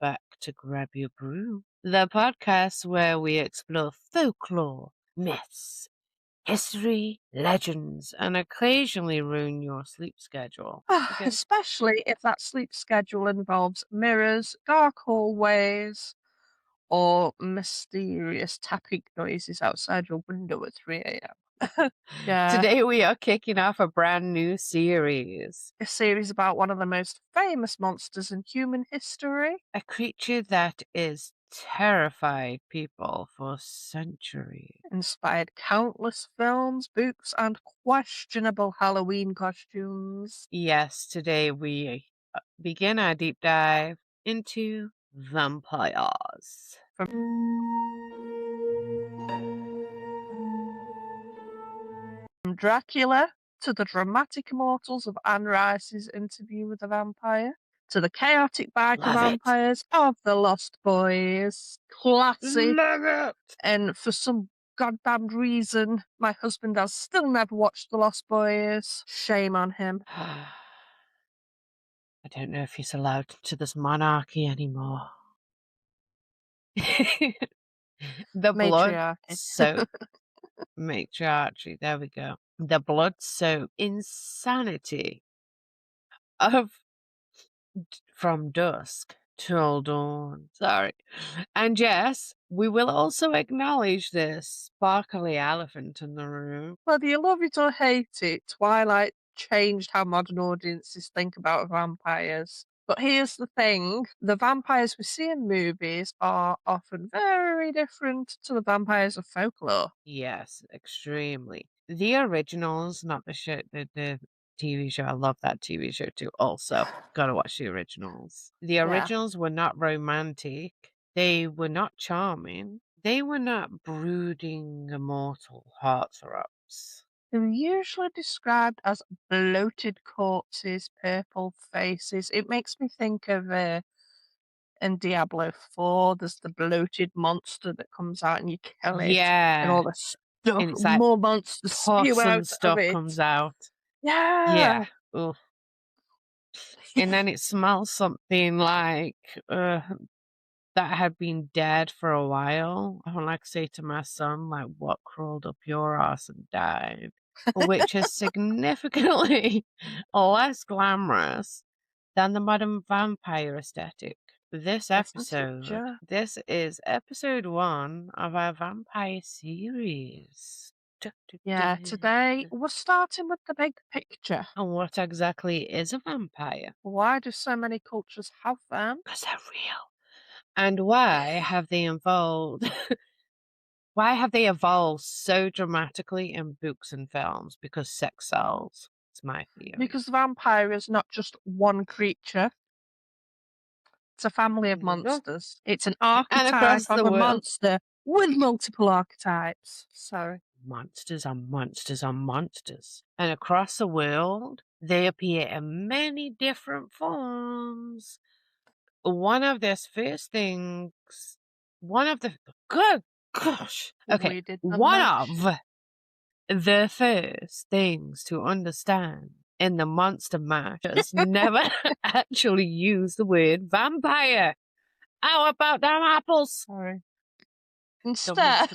back to Grab Your Brew, the podcast where we explore folklore, myths, history, legends, and occasionally ruin your sleep schedule. Okay. Especially if that sleep schedule involves mirrors, dark hallways, or mysterious tapping noises outside your window at 3 a.m. Yeah, Today we are kicking off a brand new series. a series about one of the most famous monsters in human history. A creature that is terrified people for centuries. Inspired countless films, books, and questionable Halloween costumes. Yes, today we begin our deep dive into vampires. From Dracula to the dramatic immortals of Anne Rice's Interview with the Vampire, to the chaotic biker Love it. vampires of The Lost Boys. Classy. Love it. And for some goddamned reason, my husband has still never watched The Lost Boys. Shame on him. I don't know if he's allowed to this monarchy anymore. The blood Matriarchy. soaked matriarchy. There we go. The blood soaked insanity of from dusk till dawn. Sorry. And yes, we will also acknowledge this sparkly elephant in the room. Whether you love it or hate it, Twilight changed how modern audiences think about vampires. But here's the thing, the vampires we see in movies are often very different to the vampires of folklore. Yes, extremely. The originals, not the show, the TV show. I love that TV show too. Also, gotta watch the originals. The Yeah. originals were not romantic. They were not charming. They were not brooding, immortal heartthrobs. They're usually described as bloated corpses, purple faces. It makes me think of in Diablo 4, there's the bloated monster that comes out and you kill it, and Yeah, all the stuff, and it's like more monsters spew pus out and of stuff it. comes out. Yeah. Yeah. Ugh. And then it smells something like that had been dead for a while. I would like to say to my son, like, what crawled up your ass and died? Which is significantly less glamorous than the modern vampire aesthetic. This is episode 1 of our vampire series. Yeah, today we're starting with the big picture. And what exactly is a vampire? Why do so many cultures have them? Because they're real. And why have they evolved? Why have they evolved so dramatically in books and films? Because sex sells. It's my theory. Because the vampire is not just one creature. It's a family of There you go. monsters. It's an across archetype of the a world. monster with multiple archetypes. Sorry. Monsters are monsters are monsters. And across the world, they appear in many different forms. One of the first things, good gosh. Okay. We did the One mash. of the first things to understand in the Monster Mash is never actually use the word vampire. How about them apples? Sorry. Instead,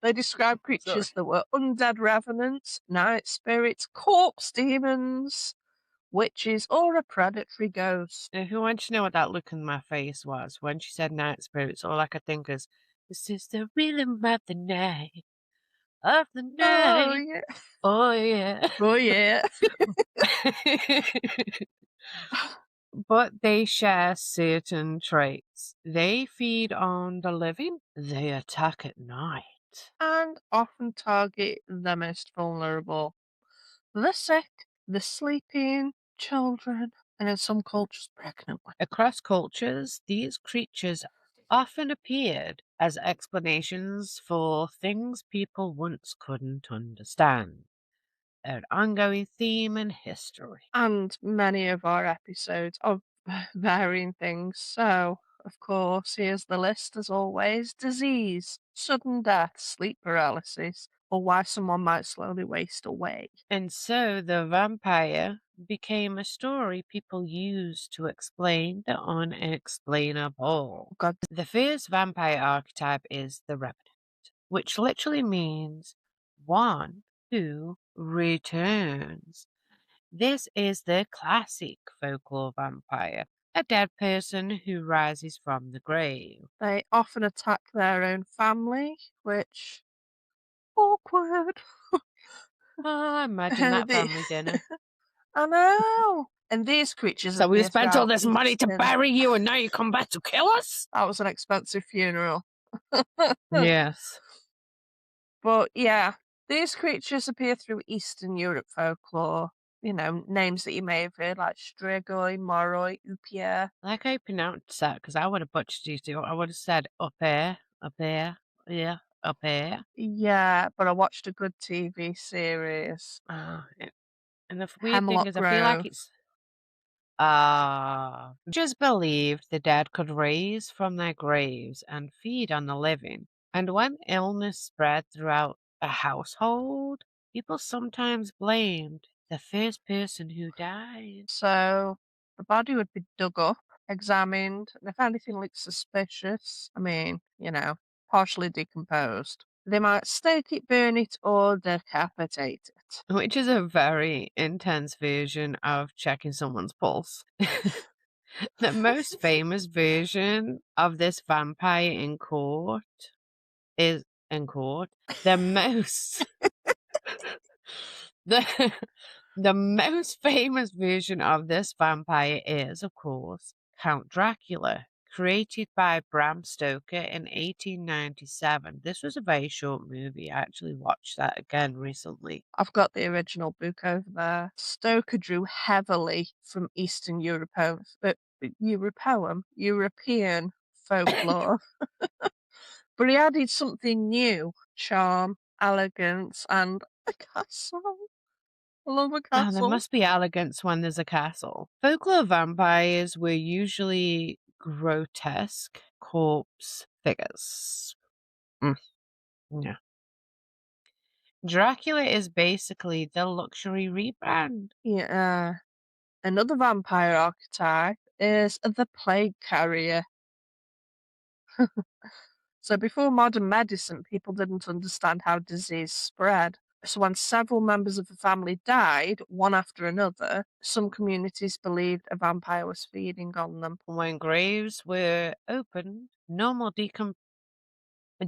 they describe creatures that were undead revenants, night spirits, corpse demons, witches, or a predatory ghost. If you want to know what that look in my face was when she said night spirits, all I could think is, this is the rhythm of the night. Of the night. Oh yeah. Oh yeah. Oh yeah. But they share certain traits. They feed on the living. They attack at night. And often target the most vulnerable. The sick, the sleeping, children, and in some cultures, pregnant women. Across cultures, these creatures often appeared as explanations for things people once couldn't understand. An ongoing theme in history. And many of our episodes of varying things. So, of course, here's the list as always: disease, sudden death, sleep paralysis, or why someone might slowly waste away. And so the vampire became a story people used to explain the unexplainable. God, The first vampire archetype is the Revenant, which literally means one who returns. This is the classic folklore vampire, a dead person who rises from the grave. they often attack their own family, which awkward. Ah, imagine that The- family dinner. I know. And these creatures So we appear spent all throughout this money to Eastern. bury you and now you come back to kill us? That was an expensive funeral. Yes. But yeah, these creatures appear through Eastern Europe folklore. You know, names that you may have heard like Strigoi, Moroi, Upia. Like how you pronounce that, because I would have butchered you too. I would have said up there, yeah, up there. Yeah, but I watched a good TV series, And the weird thing Hemlock is, I feel like Grove. it's just believed the dead could raise from their graves and feed on the living. And when illness spread throughout a household, people sometimes blamed the first person who died. So the body would be dug up, examined, and if anything looked suspicious, I mean, you know, partially decomposed, they might stake it, burn it, or decapitate it. Which is a very intense version of checking someone's pulse. The most famous version of this vampire in court is in court. The most the the most famous version of this vampire is, of course, Count Dracula, created by Bram Stoker in 1897. This was a very short movie. I actually watched that again recently. I've got the original book over there. Stoker drew heavily from Eastern European folklore, but he added something new: charm, elegance, and a castle. I love a Ah, there castle. must be elegance when there's a castle. Folklore vampires were usually grotesque corpse figures. Mm, yeah. Dracula is basically the luxury rebrand. Yeah. Another vampire archetype is the plague carrier. So before modern medicine, people didn't understand how disease spread. So when several members of the family died, one after another, some communities believed a vampire was feeding on them. When graves were opened, normal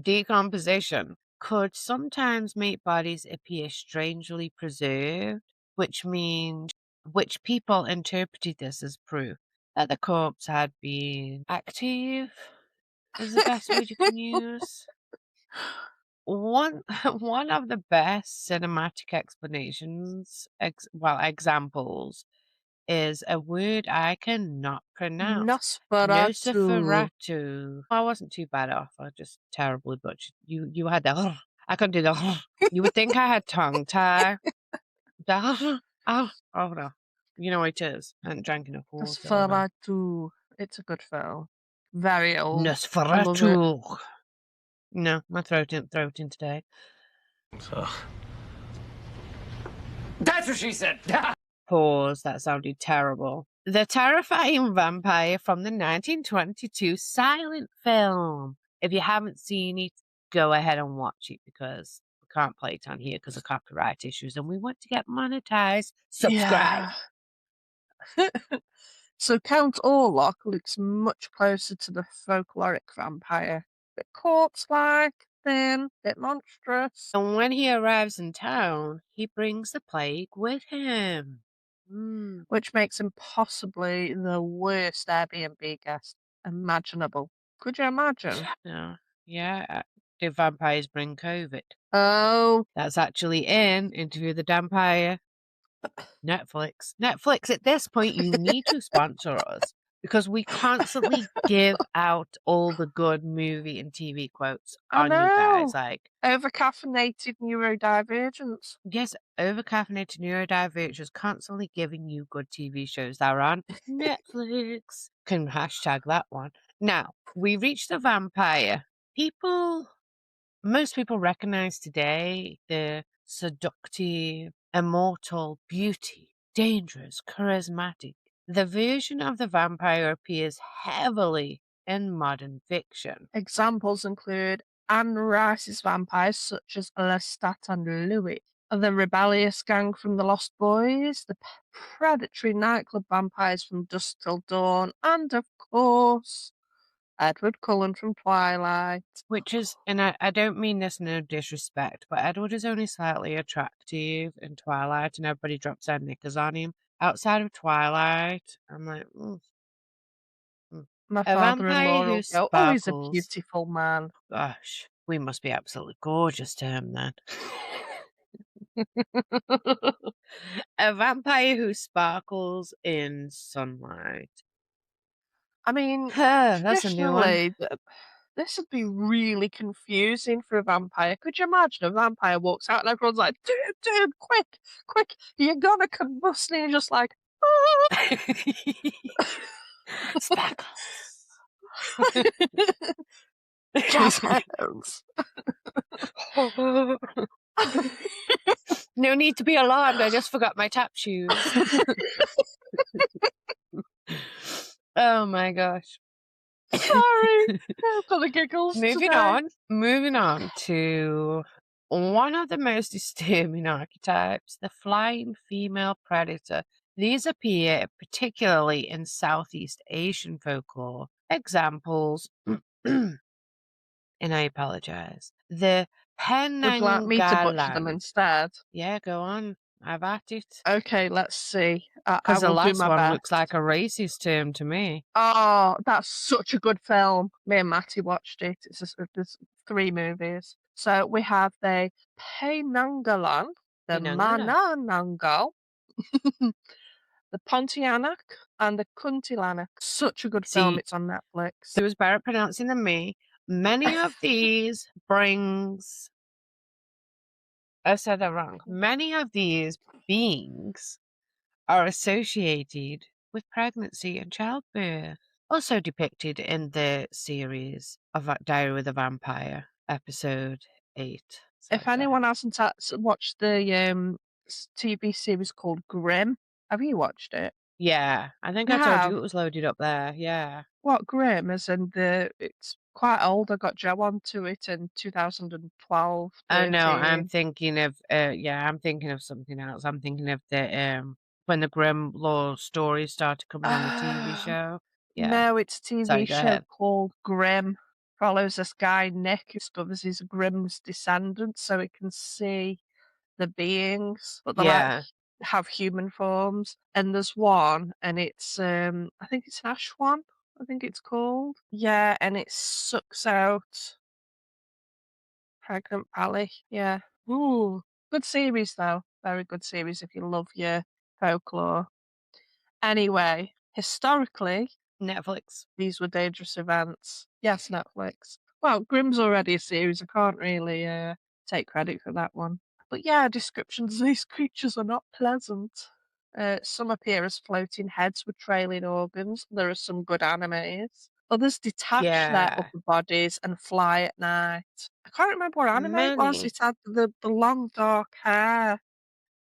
decomposition could sometimes make bodies appear strangely preserved, which people interpreted this as proof that the corpse had been active, is the best word you can use. One one of the best cinematic examples is a word I cannot pronounce. Nosferatu. Nosferatu. I wasn't too bad off. I just terribly butchered. You had the I couldn't do the You would think I had tongue tie. The oh no. You know what it is. I hadn't drank enough water or no. Nosferatu. It's a good film. Very old. I love it. Nosferatu. No, my throat ain't throating today. So. That's what she said. Pause. That sounded terrible. The terrifying vampire from the 1922 silent film. If you haven't seen it, go ahead and watch it because we can't play it on here because of copyright issues and we want to get monetized. Subscribe. Yeah. So Count Orlok looks much closer to the folkloric vampire. Bit corpse-like, thin, bit monstrous. And when he arrives in town, he brings the plague with him. Which makes him possibly the worst Airbnb guest imaginable. Could you imagine? Yeah. Yeah. Do vampires bring COVID? Oh, That's actually in Interview with the Vampire. Netflix. Netflix, at this point, you need to sponsor us because we constantly give out all the good movie and TV quotes I on you guys. know. Like, Overcaffeinated neurodivergence. yes, overcaffeinated neurodivergent is constantly giving you good TV shows that are on Netflix. Can hashtag that one. Now, we reached the vampire. Most people recognize today the seductive, immortal beauty dangerous, charismatic. The version of the vampire appears heavily in modern fiction. Examples include Anne Rice's vampires, such as Lestat and Louis, the rebellious gang from The Lost Boys, the predatory nightclub vampires from Dusk Till Dawn, and of course, Edward Cullen from Twilight. Which is, and I don't mean this no disrespect, but Edward is only slightly attractive in Twilight, and everybody drops their knickers on him. Outside of Twilight, I'm like, My a vampire father-in-law who will go, "Oh, he's a sparkles. beautiful man." Gosh, we must be absolutely gorgeous to him then. A vampire who sparkles in sunlight. I mean, That's a new one. traditionally, this would be really confusing for a vampire. Could you imagine a vampire walks out and everyone's like, dude, quick, quick, you're gonna combust, and you're just like, "Ah." Sparkles. Jazz hands. No need to be alarmed. I just forgot my tap shoes. Oh my gosh. Sorry. I've got the giggles. Moving on to one of the most disturbing archetypes, the flying female predator. These appear particularly in Southeast Asian folklore. Examples, and I apologize. The Would you like me to butcher them Penangalan. instead? Yeah, go on. Have at it. Okay, let's see. I Because the will do last my one best. looks like a racist term to me. Oh, that's such a good film. Me and Matty watched it. There's 3 movies. So we have the Penangalan, the Penanggalan. Mananangal, the Pontianak, and the Kuntilanak. Such a good film. See, It's on Netflix. It was better at pronouncing than me. Many of these brings. I said that wrong. Many of these beings are associated with pregnancy and childbirth. Also depicted in the series of Diary with a Vampire, episode 8. If anyone hasn't watched the TV series called Grimm, have you watched it? Yeah, I think You I told have? you it was loaded up there. Yeah. What Grimm is it's quite old. I got Joe onto it in 2012, I know. 13. I'm thinking of I'm thinking of something else. I'm thinking of the when the Grim Law stories started coming on the TV show. Yeah. No, it's a TV Sorry, go show ahead. called Grimm. Follows this guy Nick who discovers he's Grimm's descendant, so he can see the beings, but they Yeah. have human forms. And there's one, and it's I think it's an ash one. I think it's called. Yeah, and it sucks out pregnant Pally. Yeah. Ooh, good series though. Very good series if you love your folklore. Anyway, historically, Netflix. these were dangerous events. Yes, Netflix. Well, Grimm's already a series. I can't really take credit for that one. But yeah, descriptions of these creatures are not pleasant. Some appear as floating heads with trailing organs. There are some good animes. Others detach their Yeah. upper bodies and fly at night. I can't remember what anime it was. Many. It had the long dark hair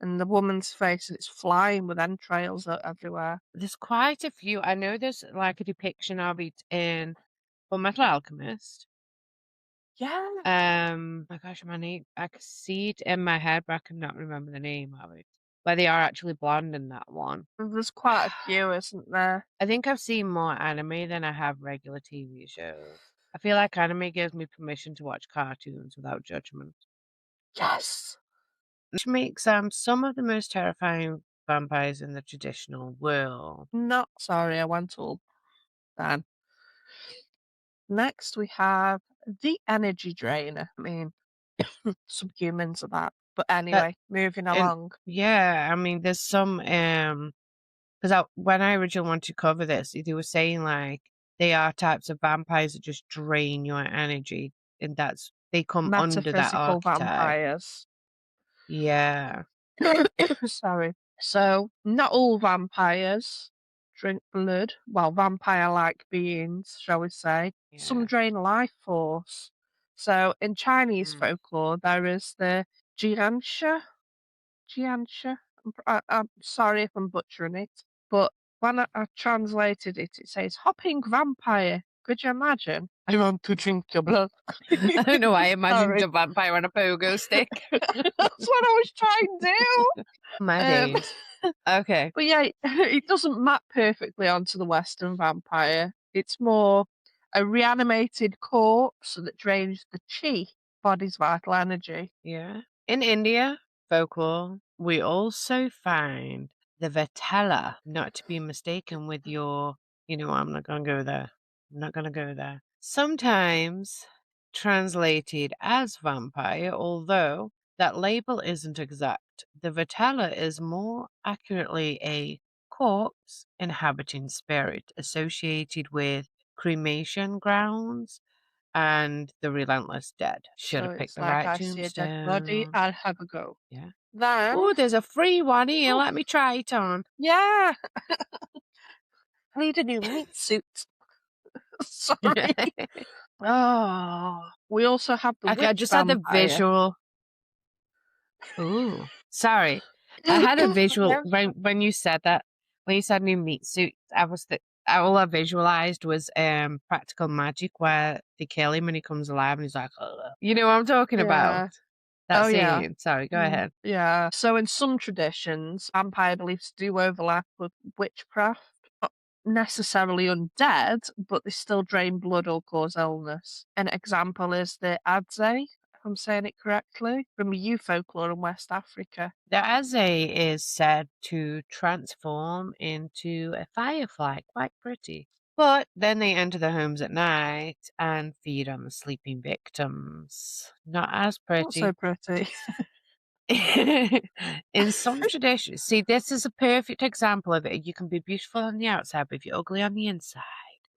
and the woman's face, and it's flying with entrails everywhere. There's quite a few. I know there's like a depiction of it in Fullmetal Alchemist. Yeah. My gosh, my name. I can see it in my head, but I cannot remember the name of it. Where they are actually blonde in that one. There's quite a few, isn't there? I think I've seen more anime than I have regular TV shows. I feel like anime gives me permission to watch cartoons without judgment. Yes. Which makes some of the most terrifying vampires in the traditional world. Not sorry, I went all bad. Next, we have the energy drainer. I mean, some humans are that. But anyway, moving And along. yeah, I mean, there's some because when I originally wanted to cover this, they were saying like they are types of vampires that just drain your energy, and they come under that Metaphysical archetype. vampires. Yeah. Sorry. So, not all vampires drink blood. Well, vampire-like beings, shall we say. Some Yeah. drain life force. So, in Chinese folklore, there is the Jiansha. I'm sorry if I'm butchering it, but when I translated it, it says hopping vampire. Could you imagine? I want to drink your blood. I don't know why I imagined Sorry. a vampire on a pogo stick. That's what I was trying to do. My days. Okay. But yeah, it doesn't map perfectly onto the Western vampire. It's more a reanimated corpse that drains the chi, body's vital energy. Yeah. In India folklore, we also find the Vetala, not to be mistaken with your, I'm not going to go there. I'm not going to go there. Sometimes translated as vampire, although that label isn't exact. The Vetala is more accurately a corpse inhabiting spirit associated with cremation grounds and the relentless dead. Should So have picked it's the like right I see a dead body, tombstone. I'll have a go. Yeah. Then, Oh, there's a free one here. oh, Let me try it on. yeah, I need a new meat suit. Sorry. Oh, we also have the Okay, I witch just had the vampire. visual. Ooh, sorry. I had a visual Yeah. when you said that. When you said new meat suit, all I visualized was Practical Magic, where they kill him and he comes alive and he's like, "Ugh." You know what I'm talking about? Yeah. That Oh, yeah. scene. Sorry, go ahead. Yeah. So in some traditions, vampire beliefs do overlap with witchcraft. Not necessarily undead, but they still drain blood or cause illness. An example is the Adze, if I'm saying it correctly, from U folklore in West Africa. The Aze is said to transform into a firefly, quite pretty. But then they enter the homes at night and feed on the sleeping victims. Not as Not so pretty. pretty. In some traditions, see, this is a perfect example of it. You can be beautiful on the outside, but if you're ugly on the inside,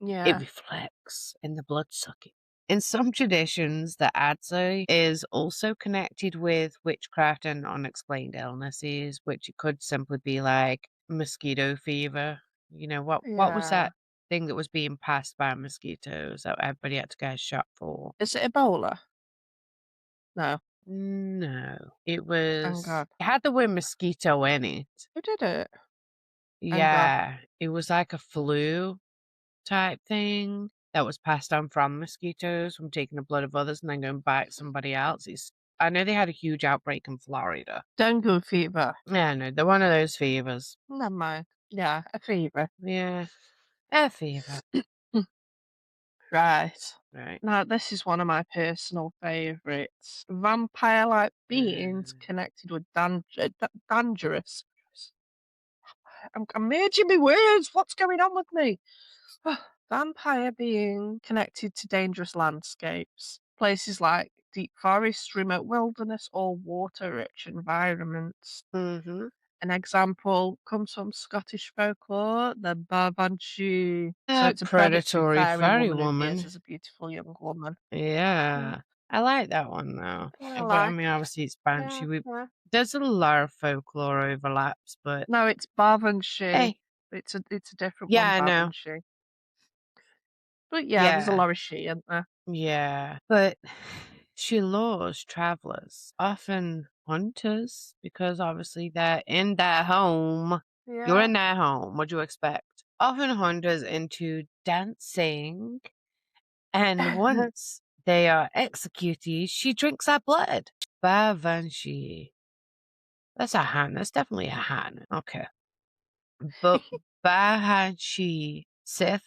it Yeah. reflects in the blood sucking. In some traditions, the Adze is also connected with witchcraft and unexplained illnesses, which it could simply be like mosquito fever. What was Yeah. that thing that was being passed by mosquitoes that everybody had to get a shot for? Is it Ebola? No. No, it Thank God. had the word mosquito in it. Who did it? Thank God. Yeah, it was like a flu type thing that was passed on from mosquitoes from taking the blood of others and then going bite somebody else. I know they had a huge outbreak in Florida. Dengue fever. Yeah, no, they're one of those fevers. Never mind. Yeah, a fever. Yeah, a fever. Right. Right. Now, this is one of my personal favourites. Vampire-like beings connected with dangerous. I'm merging my words. What's going on with me? Vampire being connected to dangerous landscapes. Places like deep forests, remote wilderness, or water-rich environments. Mm-hmm. An example comes from Scottish folklore, the Banshee. So A it's a predatory fairy woman who woman. appears as a beautiful young woman. Yeah. I like that one though. But I mean, obviously it's Banshee. There's a lot of folklore overlaps, but No, it's Banshee. hey, It's a different yeah, I one, know. Banshee. But yeah, there's a lot of she, isn't there? Yeah, but she lures travelers, often hunters, because obviously they're in their home. You're in their home. What do you expect? Often hunters into dancing, and once they are executed, she drinks their blood. Bavanshi. That's a Han. That's definitely a Han. Okay. But Bahanshi Sith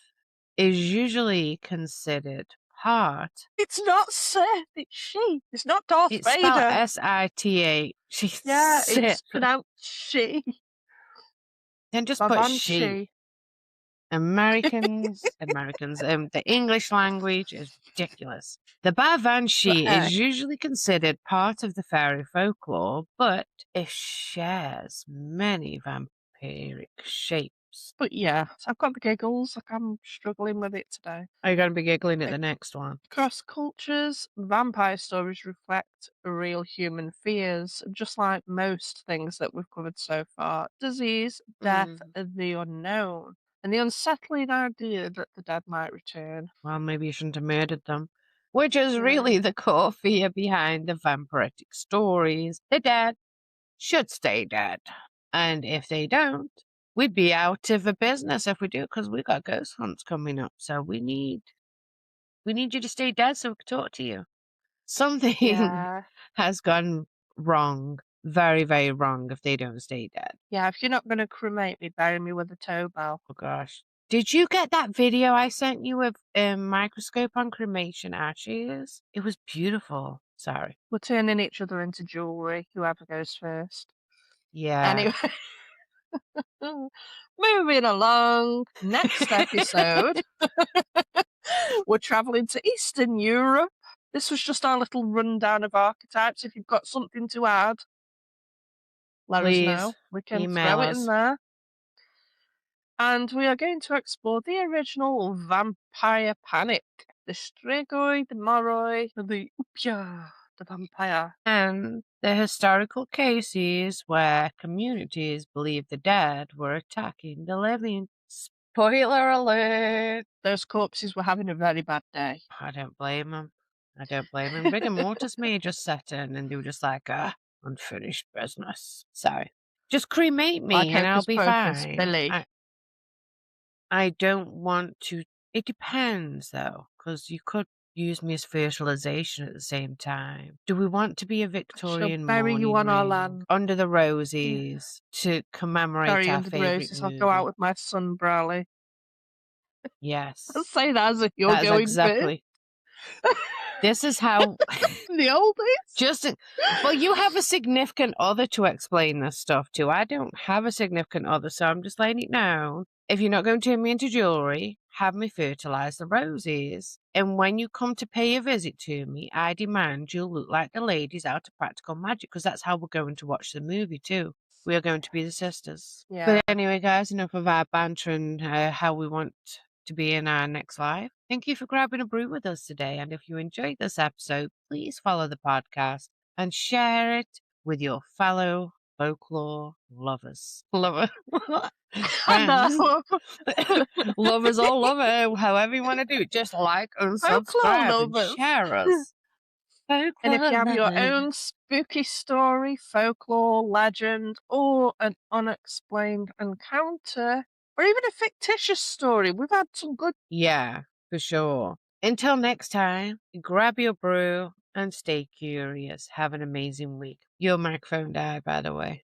is usually considered part. It's not Sith, it's she. It's not Darth It's spelled Vader. S-I-T-H. She's Yeah, Sith. it's pronounced she. Then just put she. Banshee. Americans, the English language is ridiculous. The Bavanshi is usually considered part of the fairy folklore, but it shares many vampiric shapes. But yeah, I've got the giggles. Like I'm struggling with it today. Are you going to be giggling at the next one? Across cultures, vampire stories reflect real human fears, just like most things that we've covered so far. Disease, death, the unknown, and the unsettling idea that the dead might return. Well, maybe you shouldn't have murdered them. Which is really the core fear behind the vampiric stories. The dead should stay dead. And if they don't, we'd be out of a business if we do, because we got ghost hunts coming up. So we need you to stay dead so we can talk to you. Something Yeah. has gone wrong, very, very wrong if they don't stay dead. Yeah, if you're not going to cremate me, bury me with a tow bell. Oh gosh. Did you get that video I sent you of microscope on cremation ashes? It was beautiful. Sorry. We're turning each other into jewellery, whoever goes first. Yeah. Anyway, moving along. Next episode, we're travelling to Eastern Europe. This was just our little rundown of archetypes. If you've got something to add, let us know. We can email throw it us. in there. And we are going to explore the original vampire panic. The strigoi, the moroi, the upia, the vampire. And the historical cases where communities believe the dead were attacking the living. Spoiler alert! Those corpses were having a very bad day. I don't blame them. I don't blame them. Rigor mortis may just set in and they were just like, unfinished business. Sorry. Just cremate me Like and I'll Hocus be Pocus, fine. Billy. I don't want to. It depends, though, because you could use me as fertilization at the same time. Do we want to be a Victorian bury you morning on our ring land. under the roses to commemorate Bury our under the favourite roses. movie? I'll go out with my son, Bradley. Yes. I'll say that as if you're That is going exactly. This is how the old days. well, you have a significant other to explain this stuff to. I don't have a significant other, so I'm just letting it know. If you're not going to turn me into jewellery, have me fertilise the roses. And when you come to pay a visit to me, I demand you'll look like the ladies out of Practical Magic, because that's how we're going to watch the movie too. We are going to be the sisters. Yeah. But anyway, guys, enough of our banter and how we want to be in our next life. Thank you for grabbing a brew with us today. And if you enjoyed this episode, please follow the podcast and share it with your fellow folklore lovers. Friends. Lovers or lover, however you want to do it. Just like and subscribe and share us. And if you have your own spooky story, folklore, legend, or an unexplained encounter, or even a fictitious story, we've had some good. Yeah, for sure. Until next time, grab your brew and stay curious. Have an amazing week. Your microphone died, by the way.